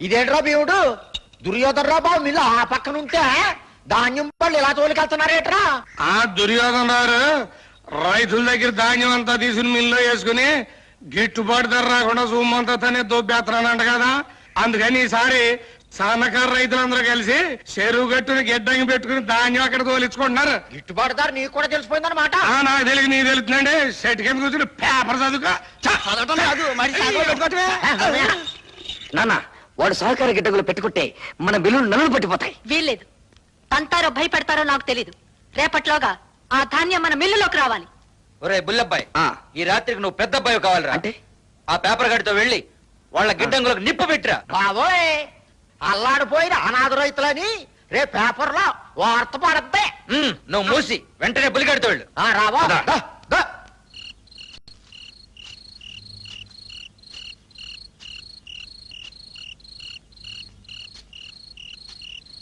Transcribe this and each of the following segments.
ఇదేంట్రా భీముడు దుర్యోధనరావు బాబు మిల్లు ఆ పక్కన ఉంటే ధాన్యం పళ్ళు ఇలా తోలికెళ్తున్నారేట్రా? ఆ దుర్యోధన గారు రైతుల దగ్గర ధాన్యం అంతా తీసుకుని మిల్లో వేసుకుని గిట్టుబాటు ధర రాకుండా సొమ్మంతా తనే దొబ్బేస్తున్నానంట కదా. అందుకని ఈసారి సన్నకారు రైతులందరూ కలిసి చెరువు గట్టుని గిడ్డంగి పెట్టుకుని ధాన్యం అక్కడ తోలించుకుంటున్నారు. గిట్టుబాటు ధర నీకు కూడా తెలిసిపోయిందన్నమాట. నాకు తెలియదు నీకు తెలుస్తుందండి. సెట్ కింద కూర్చుని పేపర్ చదువుకో. నాన్న వాడు సహకార గిడ్డగులు పెట్టుకుంటే మన బిల్లులు నలులు పట్టిపోతాయి. వీల్లేదు. తంతారో భయపడతారో నాకు తెలీదు. రేపట్లోగా ఆ ధాన్యం మన మిల్లులోకి రావాలి. ఒరే బుల్లబ్బాయి, ఈ రాత్రికి నువ్వు పెద్ద అబ్బాయి కావాలిరా. అంటే ఆ పేపర్ గడితో వెళ్ళి వాళ్ళ గిడ్డంగులకు నిప్పు పెట్టిరా. బాబోయ్ అల్లాడిపోయిన అనాథ రైతులని రేపు పేపర్లో వార్త పడద్దే. నువ్వు మూసి వెంటనే బుల్లిగడితో వెళ్ళు. రావా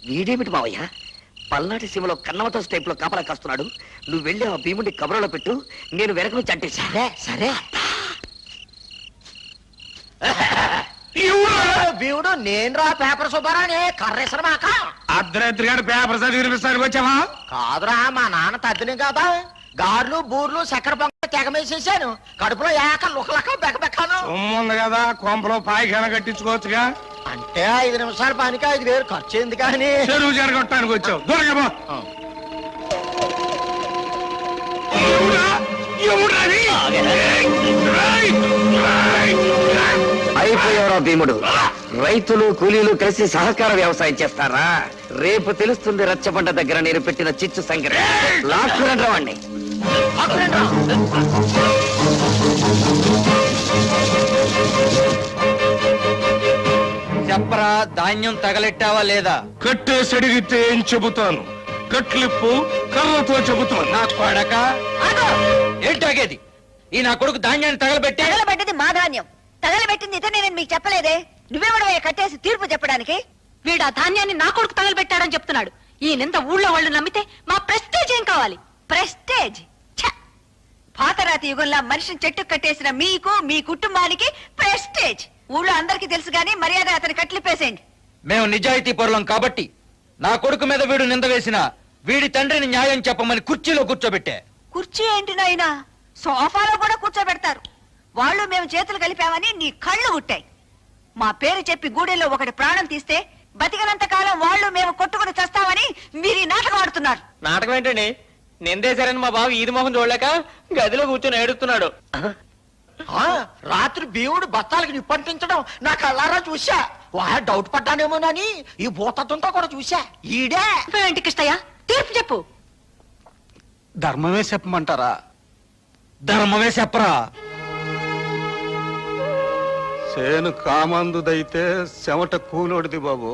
వీడేమిటి మావయ్య పల్నాటి సీమలో కన్నమతో స్టైప్ లో కాపలా కాస్తున్నాడు. నువ్వు వెళ్ళి ఆ భీముడి కబురలో పెట్టు, నేను వెనక నుంచి అంటే సరే సరే. భీముడు నేను రా పేపర్ సుబ్బారాని కర్రేసరమాక అర్ధరాత్రి గారు పేపర్ చదివి వినిపిస్తానికి వచ్చావా? కాదురా మా నాన్న తద్దిని కదా గార్లు బూర్లు చక్కెర పొంగ తెగమేసేసాను. కడుపులో ఏక లుకలక బెక్కబెక్కాను. ఉంది కదా కొంపలో పాయిఖాన కట్టించుకోవచ్చుగా. అంటే 5 నిమిషాల పనికి 5,000 ఖర్చు అయింది కానీ చెరువు జరగొట్టడానికి వచ్చావు. దొరకబో అయిపోయారా భీముడు. రైతులు కూలీలు కలిసి సహకార వ్యవసాయం చేస్తారా? రేపు తెలుస్తుంది రచ్చబండ దగ్గర నేను పెట్టిన చిచ్చు సంగతి. లాక్కురండి రావండి. చెప్పరా, ధాన్యం తగలెట్టావా లేదా? కట్టేసి అడిగితే ఏం చెబుతాను? కట్లిప్పు కర్రతో చెబుతాను. నా కొడక ఏంటాగేది? ఈ నా కొడుకు ధాన్యాన్ని తగలబెట్టే. తగలబెట్టేది మా ధాన్యం, తగలబెట్టింది ఇతనే. నేను మీకు చెప్పలేదే? నువ్వెవడవే కట్టేసి తీర్పు చెప్పడానికి? వీడు ఆ ధాన్యాన్ని నా కొడుకు తగలబెట్టాడని చెప్తున్నాడు. ఈ నింద ఊళ్ళో వాళ్ళు నమ్మితే మా ప్రెస్టేజ్ ఏం కావాలి? ప్రెస్టేజ్ పాతరాతి యుగంలో మనిషిని చెట్టు కట్టేసిన మీకు మీ కుటుంబానికి ప్రెస్టేజ్. ఊళ్ళో అందరికీ తెలుసు గానీ మర్యాద అతని కట్లిపేసేయండి. మేము నిజాయితీ పరులం కాబట్టి నా కొడుకు మీద వీడు నింద వేసిన వీడి తండ్రిని న్యాయం చెప్పమని కుర్చీలో కూర్చోబెట్టే. కుర్చీ ఏంటి నాయనా, సోఫాలో కూడా కూర్చోబెడతారు. వాళ్ళు మేము చేతులు కలిపామని నీ కళ్ళు ఉట్టాయి. మా పేరు చెప్పి గూడెల్లో ఒకటి ప్రాణం తీస్తే బతికినంత కాలం వాళ్ళు మేము కొట్టుకుని చస్తామని మీరు ఈ నాటకం ఆడుతున్నారు. నాటకం ఏంటండి? నిందేశారని మా బాబు ఈది మొహం చూడలేక గదిలో కూర్చొని ఏడుస్తున్నాడు. రాత్రి భీముడు బత్తాలకి నిప్పంటించడం నా కళ్ళారా చూసా. డౌట్ పడ్డానేమోనని ఈ భూతత్వంతో కూడా చూసా. ఈడే ఏంటి కృష్ణయ్య, తీర్పు చెప్పు. ధర్మమే చెప్పమంటారా? ధర్మమే చెప్పరా. సేను కామందుదైతే చెమట కూలోడిది బాబు.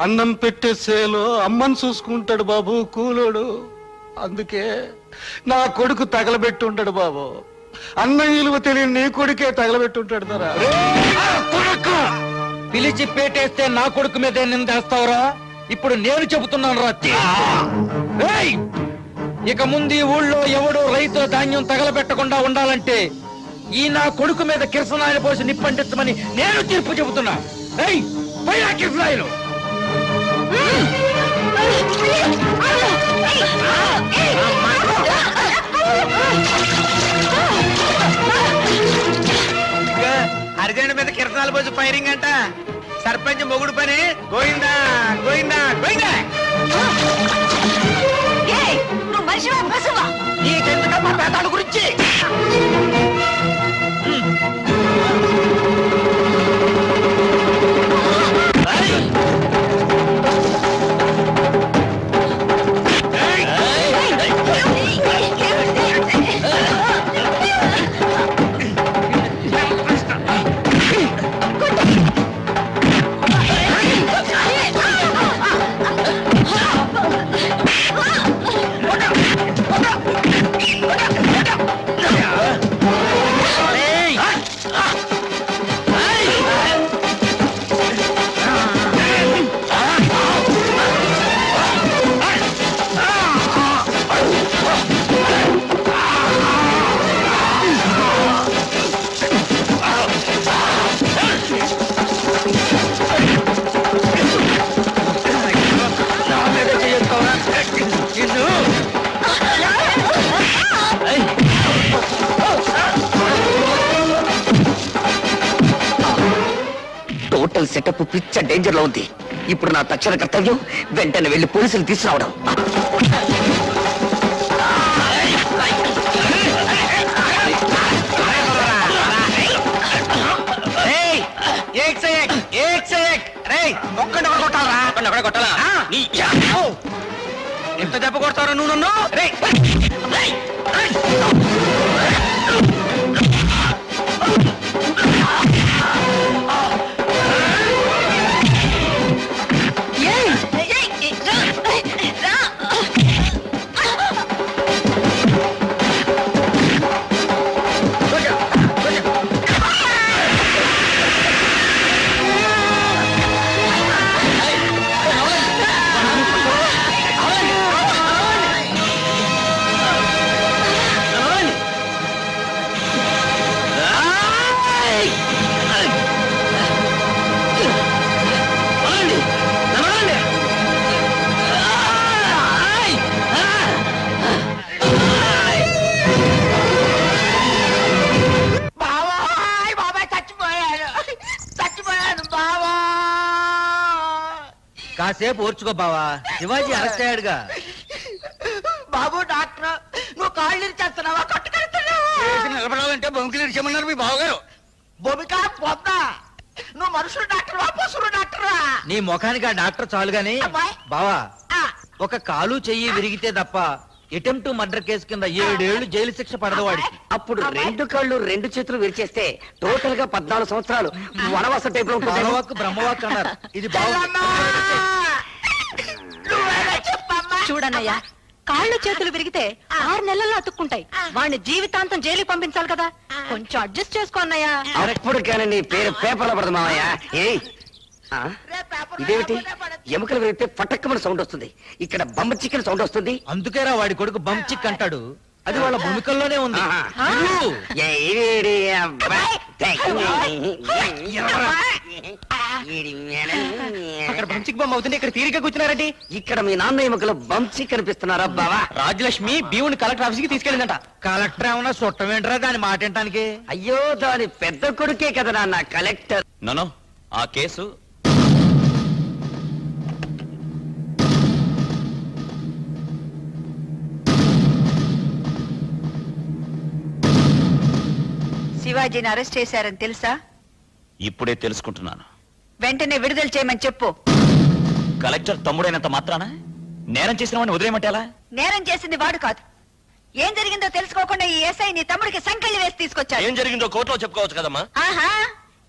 అన్నం పెట్టే సేలు అమ్మని చూసుకుంటాడు బాబు కూలోడు. అందుకే నా కొడుకు తగలబెట్టుంటాడు బాబు. అన్న విలువ తెలియని నీ కొడుకే తగలబెట్టుంటాడు ధర. పిలిచి పేటేస్తే నా కొడుకు మీద నిందేస్తావురా? ఇప్పుడు నేను చెబుతున్నాను రా. ఇక ముందు ఈ ఊళ్ళో ఎవడో రైతుల ధాన్యం తగలబెట్టకుండా ఉండాలంటే ఈ నా కొడుకు మీద కిరసనాయలు పోసి నిప్పంటించమని నేను తీర్పు చెబుతున్నా. కిరసనాయలు అర్జెంట్ మీద కిరసనాలు పోసి ఫైరింగ్ అంట. సర్పంచ్ మొగుడు పని. గోయిందా గోయిందా గోయిందా. నువ్వు మనిషివా పశువా? నీకెందుకమ్మా పేదాల గురించి? మెంటల్ సెటప్ పిచ్చ డేంజర్ లో ఉంది. ఇప్పుడు నా తక్షణ కర్తవ్యం వెంటనే వెళ్లి పోలీసులు తీసుకురావడం. ఎంత దెబ్బ కొడతారో నువ్వు నన్ను? బాబాయ్ బాబాయ్ చచ్చిపోయాను చచ్చిపోయాను బాబా. కాసేపు ఓర్చుకో బావా, శివాజీ అరెస్ట్ అయ్యాడుగా. బాబు డాక్టర్ నువ్వు కాళ్ళు ఇచ్చేస్తున్నావా కొట్టుకెళ్తున్నావా? నిలబడాలంటే బొంకులు ఇచ్చామన్నారు మీ బావగారు. భూమిక పొద్దా నువ్వు మనుషులు డాక్టర్వా పశువులు డాక్టర్వా? నీ ముఖానికి ఆ డాక్టర్ చాలు గాని అబ్బాయ్. బావా, ఆ, ఒక కాలు చెయ్యి విరిగితే తప్ప అటెంప్ట్ మర్డర్ కేసు కింద 7 ఏళ్లు జైలు శిక్ష పడదు వాడికి. అప్పుడు 2 కాళ్ళు 2 చేతులు విరిచేస్తే టోటల్ గా 14 సంవత్సరాలు వనవాస టైప్ లో ఉంటుంది. బాలవాక్ బ్రహ్మవాక్ అన్నారు. ఇది బాగుంది. చెల్లమ్మా! నువ్వేనా చెప్పమ్మా? చూడన్నయ్యా, కాళ్ళు చేతులు విరిగితే 6 నెలల్లో అతుక్కుంటాయి. వాడిని జీవితాంతం జైలుకి పంపించాలి కదా, కొంచెం అడ్జస్ట్ చేసుకో అన్నయ్యా. అప్పుడు కానీ నీ పేరు పేపర్లో పడదు మామయ్య. ఏయ్ ఆ? రేపు పేపర్లో ఇదేమిటి? ఏమన్నా పడదు. ఎముకలు విరిగితే పటక్కమని సౌండ్ వస్తుంది, ఇక్కడ బొమ్మ చికెన్ సౌండ్ వస్తుంది. అందుకేరా వాడి కొడుకు బంచిక్ అంటాడు. అది వాళ్ళ భూమికల్లోనే ఉంది. ఆహా. వెళ్ళు. ఏయ్ అబ్బా. అక్కడ బంచిక్ బొమ్మ అవుతుంది, ఇక్కడ తీరిక కూర్చున్నారండి. ఇక్కడ మీ నాన్న ఎముకలు బంచి కనిపిస్తున్నారా బావా? రాజలక్ష్మి భీముని కలెక్టర్ ఆఫీస్ కి తీసుకెళ్ళిందంట. కలెక్టర్ ఏమన్నా చుట్టమేంట్రా దాని మాట వినటానికి? అయ్యో దాని పెద్ద కొడుకే కదా నాన్న కలెక్టర్. నో ఆ కేసు శివాజీని అరెస్ట్ చేశారని తెలుసా? ఇప్పుడే తెలుసుకుంటున్నాను. వెంటనే విడుదల చేయమని చెప్పు. కలెక్టర్ తమ్ముడైనంత మాత్రాన నేరం చేసిన వాడిని వదిలేయమంటే ఎలా? నేరం చేసింది వాడు కాదు. ఏం జరిగిందో తెలుసుకోకుండా ఈ ఎస్ఐ నీ తమ్ముడికి సంకెళ్ళి వేసి తీసుకొచ్చాడు. ఏం జరిగిందో కోర్టులో చెప్పుకోవచ్చు కదమ్మా. ఆహా,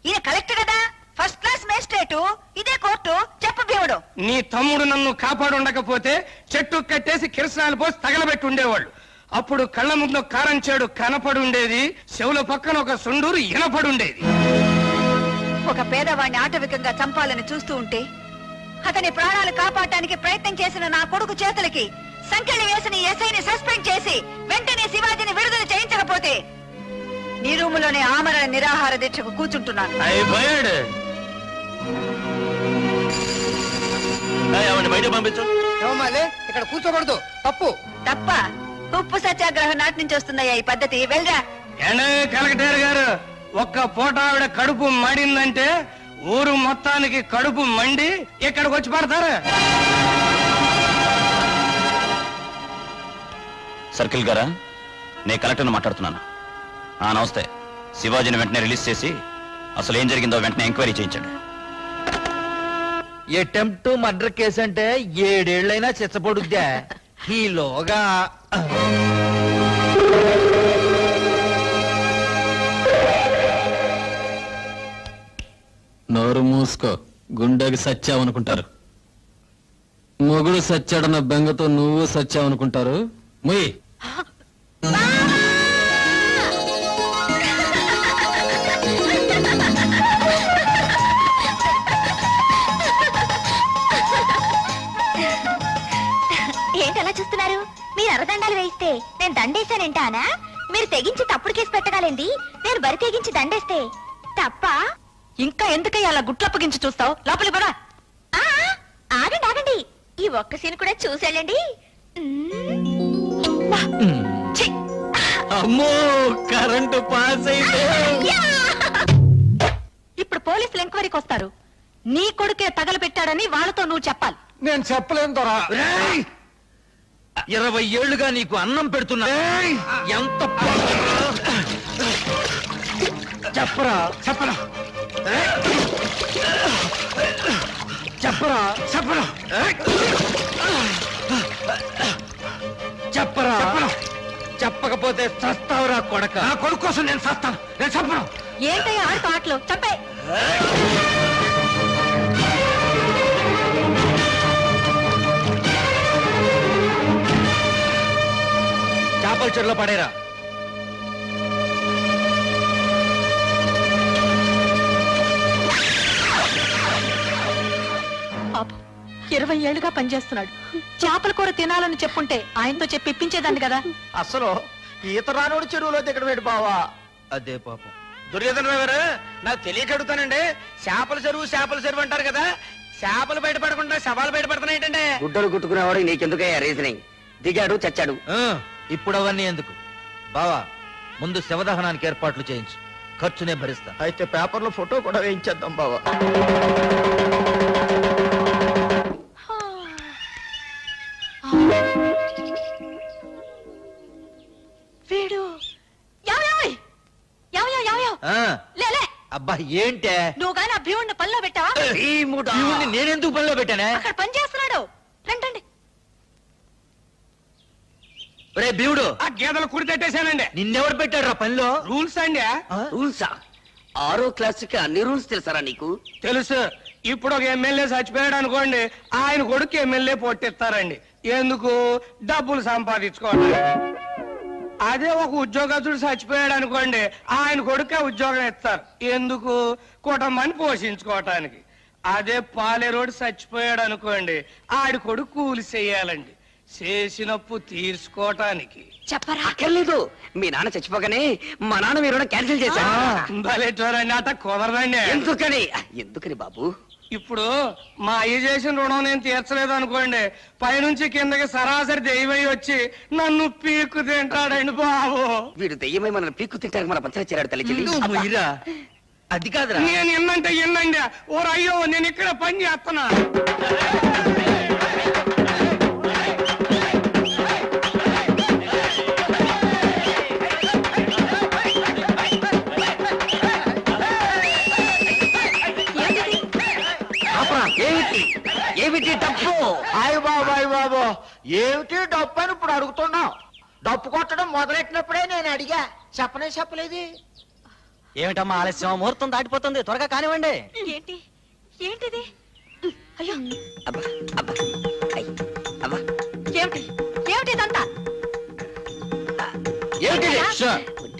ఈయన కలెక్టర్ కదా, ఫస్ట్ క్లాస్ మేజిస్ట్రేటు. ఇదే కోర్టు. చెప్పు భీముడు. నీ తమ్ముడు నన్ను కాపాడు ఉండకపోతే చెట్టు కట్టేసి కిరసనాలు పోసి తగలబెట్టి ఉండేవాళ్ళు. అప్పుడు కళ్ళ ముందు కారం చేడు కనపడి ఉండేది, చెవుల పక్కన ఒక సుండూరు ఇనపడి ఉండేది. ఒక పేదవాడిని ఆటవికంగా చంపాలని చూస్తూ ఉంటే అతని ప్రాణాలు కాపాడటానికి ప్రయత్నం చేసిన నా కొడుకు చేతులకి సంకెళ్ళి వేసిన ఎస్ఐని సస్పెండ్ చేసి వెంటనే శివాజీని విడుదల చేయించకపోతే నీ రూములోనే ఆమరణ నిరాహార దీక్షకు కూర్చుంటున్నాను. అయిపోయాడు. అవన్నీ బయట పంపించు. ఇక్కడ కూర్చోకూడదు, తప్పు. తప్ప ఉప్పు సత్యాగ్రహం నాటి నుంచి వస్తుందయ్యా ఈ పద్ధతి. వెళ్ళరా. ఏండే కలెక్టర్ గారు, ఒక్క పూట ఆవిడ కడుపు మండిందంటే ఊరు మొత్తానికి కడుపు మండి ఇక్కడికి వచ్చి పడతారు. సర్కిల్ గారా, నేను కలెక్టర్ని మాట్లాడుతున్నాను. నమస్తే. శివాజీని వెంటనే రిలీజ్ చేసి అసలు ఏం జరిగిందో వెంటనే ఎంక్వైరీ చేయించండి. అటెంప్ట్ మర్డర్ కేసు అంటే 7 ఏళ్ళైనా చిచ్చపడుద్దా? ఈలోగా నోరు మూసుకో, గుండెకి సచ్చావనుకుంటారు. మొగుడు సచ్చాడన్న బెంగతో నువ్వు సచ్చావనుకుంటారు. ముయ్ ఏంటలా చూస్తున్నారు? మీరు అరదండాలు వేయిస్తే నేను దండేశానంటానా? మీరు తెగించి తప్పుడు కేసు పెట్టగాలండి, నేను బరి తెగించి దండేస్తే తప్ప? ఇంకా ఎందుకయ్యా అలా గుట్లప్పగించి చూస్తావు? లోపలి పడా. ఆగండి ఆగండి, ఈ ఒక్క సీన్ కూడా చూసేళ్ళండి. అమ్మో, కరెంటు పాస్ అయితే ఇప్పుడు పోలీసులు ఎంక్వైరీకి వస్తారు. నీ కొడుకే తగలబెట్టాడని వాళ్ళతో నువ్వు చెప్పాలి. నేను చెప్పలేను దొరా. 20 ఏళ్లుగా నీకు అన్నం పెడుతున్నా. ఎంత చెప్పరా చెప్పరా చెప్పరా చెప్పరా చెప్పరా చెప్పకపోతే చస్తావురా కొడక. నా కొడుకు కోసం నేను చస్తాను. నేను చెప్పను. ఏంటయ్యా ఆడుతూ ఆటలు చంపే. చేపల చెరులో పడేరా. పాపం 20 ఏళ్లుగా పనిచేస్తున్నాడు. చేపల కూర తినాలని చెప్పుంటే ఆయనతో చెప్పి ఇప్పించేదాన్ని కదా. అసలు ఈత రానోడు చెరువులో దిగడం ఏంటి బావా? అదే పాపం. దుర్యోధన గారు నాకు తెలియక అడుగుతానండి. చేపల చెరువు అంటారు కదా, చేపలు బయటపడకుండా శవాలు బయటపడుతున్నాయి ఏంటంటే? గుడ్డలు కుట్టుకునేవాడు నీకెందుకయ్యా రీజనింగ్? దిగాడు చచ్చాడు. ఇప్పుడు అవన్నీ ఎందుకు బావా? ముందు శవదహనానికి ఏర్పాట్లు చేయించు. ఖర్చునే భరిస్తా. అయితే పేపర్లో ఫోటో కూడా వేయించేద్దాం బావా. వీడు యావయాయ్ యావయాయ్ యావయాయ్ ఆ, లేలే. అబ్బా ఏంటే నువ్వు గాని ఆ భీముడిని పనిలో పెట్టావా? ఇవన్నీ నేనెందుకు పనిలో పెట్టానే? అక్కడ పని చేస్తున్నాడు. రండి. రే భీముడు, ఆ గేదెలు కుడి తట్టేశానండి. నిన్నెవడు పెట్టాడు రా పనిలో? రూల్స్ అండి. రూల్సా? 6వ క్లాసుకి అన్ని రూల్స్ తెలుసారా నీకు? తెలుసు. ఇప్పుడు ఒక ఎమ్మెల్యే చచ్చిపోయాడు అనుకోండి, ఆయన కొడుకు ఎమ్మెల్యే పొట్టిస్తారండి. ఎందుకు? డబ్బులు సంపాదించుకోవడానికి. అదే ఒక ఉద్యోగస్తుడు చచ్చిపోయాడు అనుకోండి, ఆయన కొడుకే ఉద్యోగం ఇస్తారు. ఎందుకు? కుటుంబాన్ని పోషించుకోవటానికి. అదే పాలేరోడు చచ్చిపోయాడు అనుకోండి, ఆడి కొడుకు కూలి చెయ్యాలండి, చేసినప్పు తీర్చుకోవటానికి. చెప్పరా? అక్కర్లేదు. మీ నాన్న చచ్చిపోగానే మా నాన్న మీరు క్యాన్సిల్ చేశారు. భలేటోరండి. అట కుదరదండి. ఎందుకని బాబు? ఇప్పుడు మా అయ్య చేసిన రుణం నేను తీర్చలేదు అనుకోండి, పైనుంచి కిందకి సరాసరి దెయ్యమై వచ్చి నన్ను పీక్కు తింటాడండి బాబు. వీడు దెయ్యమై మన పీక్కు తింటారు. మన పత్ర చేరాడు తల్లి. మొయ్యిరా. అది కాదురా. నేను ఎన్నంటే ఎన్నండి. ఓ అయ్యో, నేను ఇక్కడ పని చేస్తున్నా. ఏమిటి డప్పు? అయ్య బాబు ఏమిటి డప్పు అని ఇప్పుడు అడుగుతున్నావు? డప్పు కొట్టడం మొదలెట్టినప్పుడే నేను అడిగా, చెప్పలేదు. ఏమిటమ్మా ఆలస్యం? ముహూర్తం దాటిపోతుంది. త్వరగా కానివ్వండి. ఏంటిది? అయ్యో అబ్బా అబ్బా ఐ, అబ్బా ఏమిటి ఇదంతా?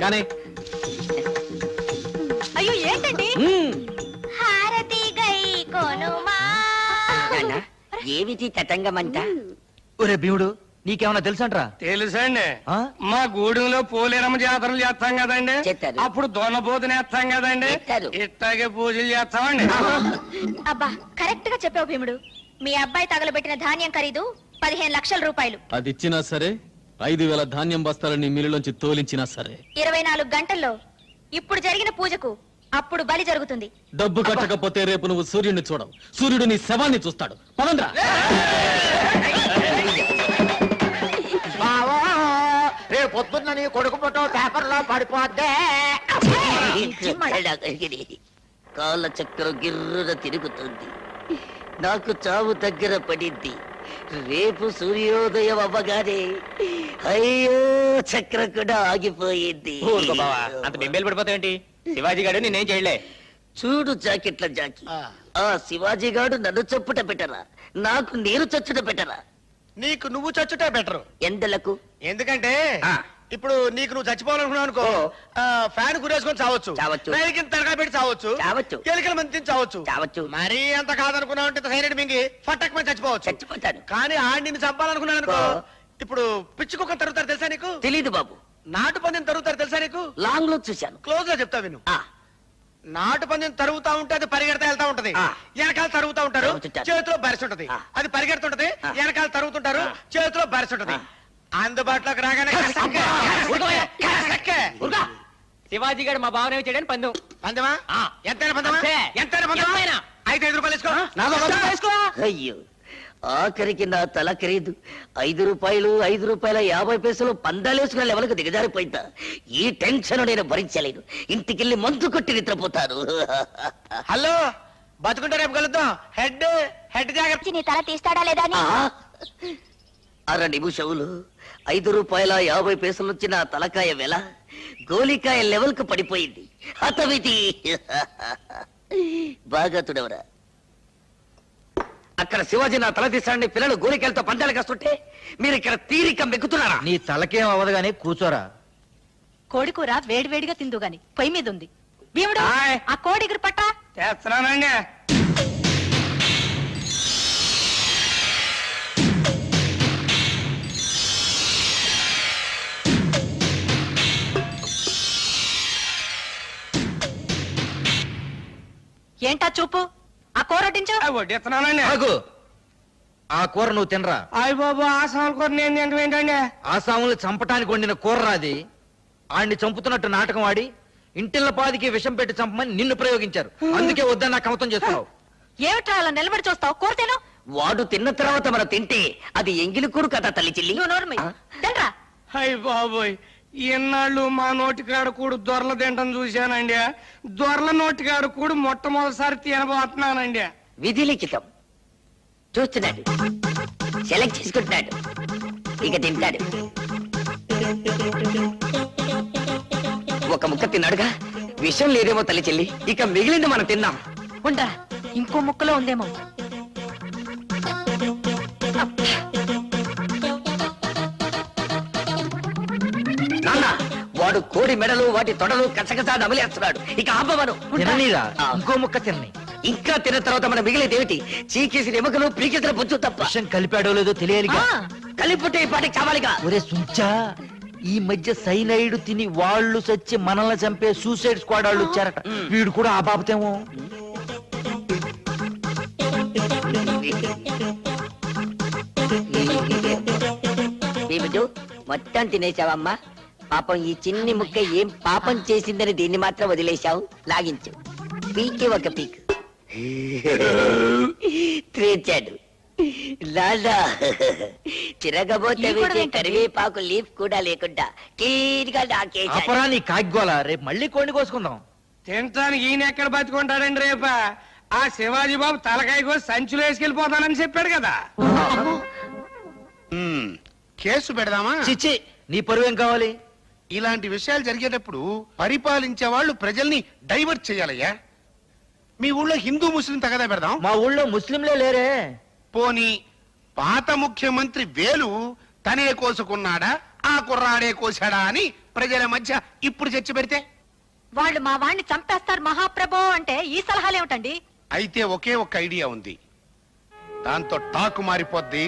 కానీ అయ్యో ఏంటండి? హారతి గై కొనుమా. నాన్న, ఏమిటి తతంగమంట? ఒరే భీముడు, నీకేమన్నా తెలుసంట్రా? తెలుసండి. ఆ? మా గూడెంలో పోలేరమ్మ జాతరలు చేస్తాం కదండి, చేస్తారు. అప్పుడు దొన్నపోతుని వేస్తాం కదండి, చేస్తారు. ఇట్లాగే పూజలు చేస్తామండి. అబ్బా కరెక్ట్ గా చెప్పావు భీముడు. మీ అబ్బాయి తగలబెట్టిన ధాన్యం ఖరీదు 15 లక్షల రూపాయలు. అది ఇచ్చినా సరే, 5,000 ధాన్యం బస్తాలని మిల్లులోంచి తోలించినా సరే, 24 గంటల్లో ఇప్పుడు జరిగిన పూజకు అప్పుడు బలి జరుగుతుంది. డబ్బు కట్టకపోతే రేపు నువ్వు సూర్యుడిని చూడవు. సూర్యుడు నీ శవాన్ని చూస్తాడు. పదండ్రా. బావా, రేపు పొద్దున్న నీ కొడుకు ఫోటో పేపర్లో పడిపోద్దే. కాళ్ళ చక్రం గిర్రున తిరుగుతుంది. నాకు చావు దగ్గర పడింది. రేపు సూర్యోదయం అవ్వగానే అయ్యో చక్రం కూడా ఆగిపోయింది. అంత బింబేలు పడిపోతావేంటి? శివాజీ గారు నేనేం చేయలే. చూడు జాకెట్ల జాకి, ఆ శివాజీ గాడు నన్ను చొప్పుట పెట్టరా, నాకు నేను చచ్చుట పెట్టరా? నీకు నువ్వు చచ్చుటే బెటర్. ఎందలకు? ఎందుకంటే ఆ. ఇప్పుడు నీకు నువ్వు చచ్చిపోవాలనుకున్నావు అనుకో, ఫ్యాన్ గురేసుకొని చావచ్చు, చావచ్చు. రైలుకి తరగా పెట్టి చావచ్చు, చావచ్చు. ఎలుకల మంది తిని చావచ్చు. చావచ్చు. మరీ అంత కాదనుకున్నావు అంటే సైలెంట్ మింగి ఫట్టక్ మంది చచ్చిపోవచ్చు. చచ్చిపోతాను. కానీ ఆడి నిన్ను చంపాలనుకున్నాను అనుకో, ఓ. ఇప్పుడు పిచ్చి కుక్కను తరుగుతారు తెలుసా నీకు? తెలీదు బాబు. నాటు పందిని తరుగుతారు తెలుసా నీకు? లాంగ్ లో చూశాను. క్లోజ్ గా చెప్తా విను. ఆ, నాటు పందిని తరుగుతా ఉంటే అది పరిగెడతా వెళ్తా ఉంటది, ఆ. వెనకాల తరుగుతా ఉంటారు, తరుగుతుంటారు. చేతిలో బరిసి ఉంటది. ఆ. అది పరిగెడుతుంటది, ఆ. వెనకాల తరుగుతుంటారు, ఆ. చేతిలో బరిసి ఉంటది. ఆ. అందుబాటులోకి రాగానే శివాజీ గారు మా భావన చేయడానికి పందెం. పందెమా? ఎంతైనా పందెమా? అంతే. ఎంతైనా పందెమా? అయితే 5 రూపాయలు వేసుకో. అయ్యో ఆఖరికి నా తల ఖరీదు 5 రూపాయలు 5 రూపాయల 50 పందాలేసుకున్న లెవెల్కు దిగజారిపోయిందా? ఈ టెన్షన్ నేను భరించలేను. ఇంటికెళ్ళి మందు కొట్టి నిద్రపోతాను. హలో, బతుకుంటే రేపు కలుద్దాం. హెడ్ జాగ్రత్త. నీ తల తీస్తాడా లేదా అని ఆ, అర నిమిషములు 5 రూపాయల 50 నుంచి నా తలకాయ వెల గోలికాయ లెవెల్కు పడిపోయింది. హతవిధి. బాగా తుడవరా. అక్కడ శివాజీ నా తల తీసాడని పిల్లలు గోలికాయలతో పందాలు కాస్తుంటే మీరు ఇక్కడ తీరిక మెక్కుతున్నారా? నీ తలకేం అవ్వదు గానీ కూర్చోరా. కోడికూర వేడివేడిగా తిందు గాని పొయ్యి మీద ఉంది. భీముడు ఆయ్. ఆ కోడి ఎగురు పట్టా. చేస్తున్నానండి. ఏంటా చూపు? ఆ కూర వడ్డించు. వడ్డిస్తున్నానండి. ఆగు. ఆ కూర నువ్వు తినరా. అయ్య బాబు ఆ సాల్ కూర నేను తింటాం ఏంటండి? ఆసాములు చంపటానికి వండిన కూర రాది. ఆడిని చంపుతున్నట్టు నాటకం ఆడి ఇంటిల్ల పాదికి విషం పెట్టి చంపమని నిన్ను ప్రయోగించారు. అందుకే వద్దని నాకు కమతం చేస్తున్నావు. ఏమిట్రా అలా నిలబడి చూస్తావు? కూర తిను. వాడు తిన్న తర్వాత మనం తింటే అది ఎంగిలి కూడు కదా తల్లి చెల్లి. నువ్వు నోరు మూయి. తినరా. అయ్య బాబోయ్, ఇన్నాళ్ళు మా నోటికాడ కూడు దొరల తింటం చూశానండి. దొరల నోటికాడ కూడు మొట్టమొదటిసారి తినబోతున్నానండి. విధి లిఖితం. చూస్తున్నాడు, సెలెక్ట్ చేసుకుంటున్నాడు, ఇక తింటాడు. ఒక ముక్క తిన్నాడుగా, విషయం లేదేమో తల్లి చెల్లి. ఇక మిగిలింది మనం తిన్నాం. ఉండరా, ఇంకో ముక్కలో ఉందేమో. నాన్న, వాడు కోడి మెడలు వాటి తొడలు కచ్చకచ్చా నమిలేస్తున్నాడు. ఇక ఆపమను. తిననీరా. ఆ. ఇంకో ముక్క తినని. ఇంకా తిన్న తర్వాత మన మిగిలేదేమిటి? చీకేసిన ఎముకలు పీకేసిన బొచ్చు తప్ప. విషం కలిపాడో లేదో తెలియాలిగా. ఆ, కలిపుట్టే ఈ పాటికి చావాలిగా. ఒరే సుంచా, ఈ మధ్య సైనైడ్ తిని వాళ్ళు చచ్చి మనల్ని చంపే సూసైడ్ స్క్వాడ్ వాళ్ళు వచ్చారట. వీడు కూడా ఆ బాబతేమో. ఏమిటో మొత్తం తినేశావమ్మా? పాపం ఈ చిన్ని ముక్క ఏం పాపం చేసిందని దీన్ని మాత్రం వదిలేశావు. లాగించు, పీకి ఒక పీక్. తీర్చాడు. లాలా చిరగబోతే ఇది కూడా వేసే ఏంటది? కరివేపాకు లీఫ్ కూడా లేకుండా క్లీన్ గా నాకేశాడు. అపరా నీ కాగ్గోలా. రేపు మళ్ళీ కోడిని కోసుకుందాం. తినటానికి ఈయన ఎక్కడ బతుకుంటాడండి రేప? ఆ శివాజీ బాబు తలకాయ కోసి సంచులో వేసుకెళ్ళిపోతానని చెప్పాడు కదా. కేసు పెడదామా? చిచ్చి, నీ పరువేం కావాలి? ఇలాంటి విషయాలు జరిగేటప్పుడు పరిపాలించే వాళ్ళు ప్రజల్ని డైవర్ట్ చేయాలయ్యా. మీ ఊళ్ళో హిందూ ముస్లిం తగదా పెడదాం. మా ఊళ్ళో ముస్లింలే లేరే. పోనీ పాత ముఖ్యమంత్రి వేలు తనే కోసుకున్నాడా ఆ కుర్రాడే కోసాడా అని ప్రజల మధ్య ఇప్పుడు చర్చ పెడితే? వాళ్ళు మా వాణ్ణి చంపేస్తారు మహాప్రభో అంటే ఈ సలహాలేమిటండి? అయితే ఒకే ఒక్క ఐడియా ఉంది. దాంతో టాకు మారిపోద్ది,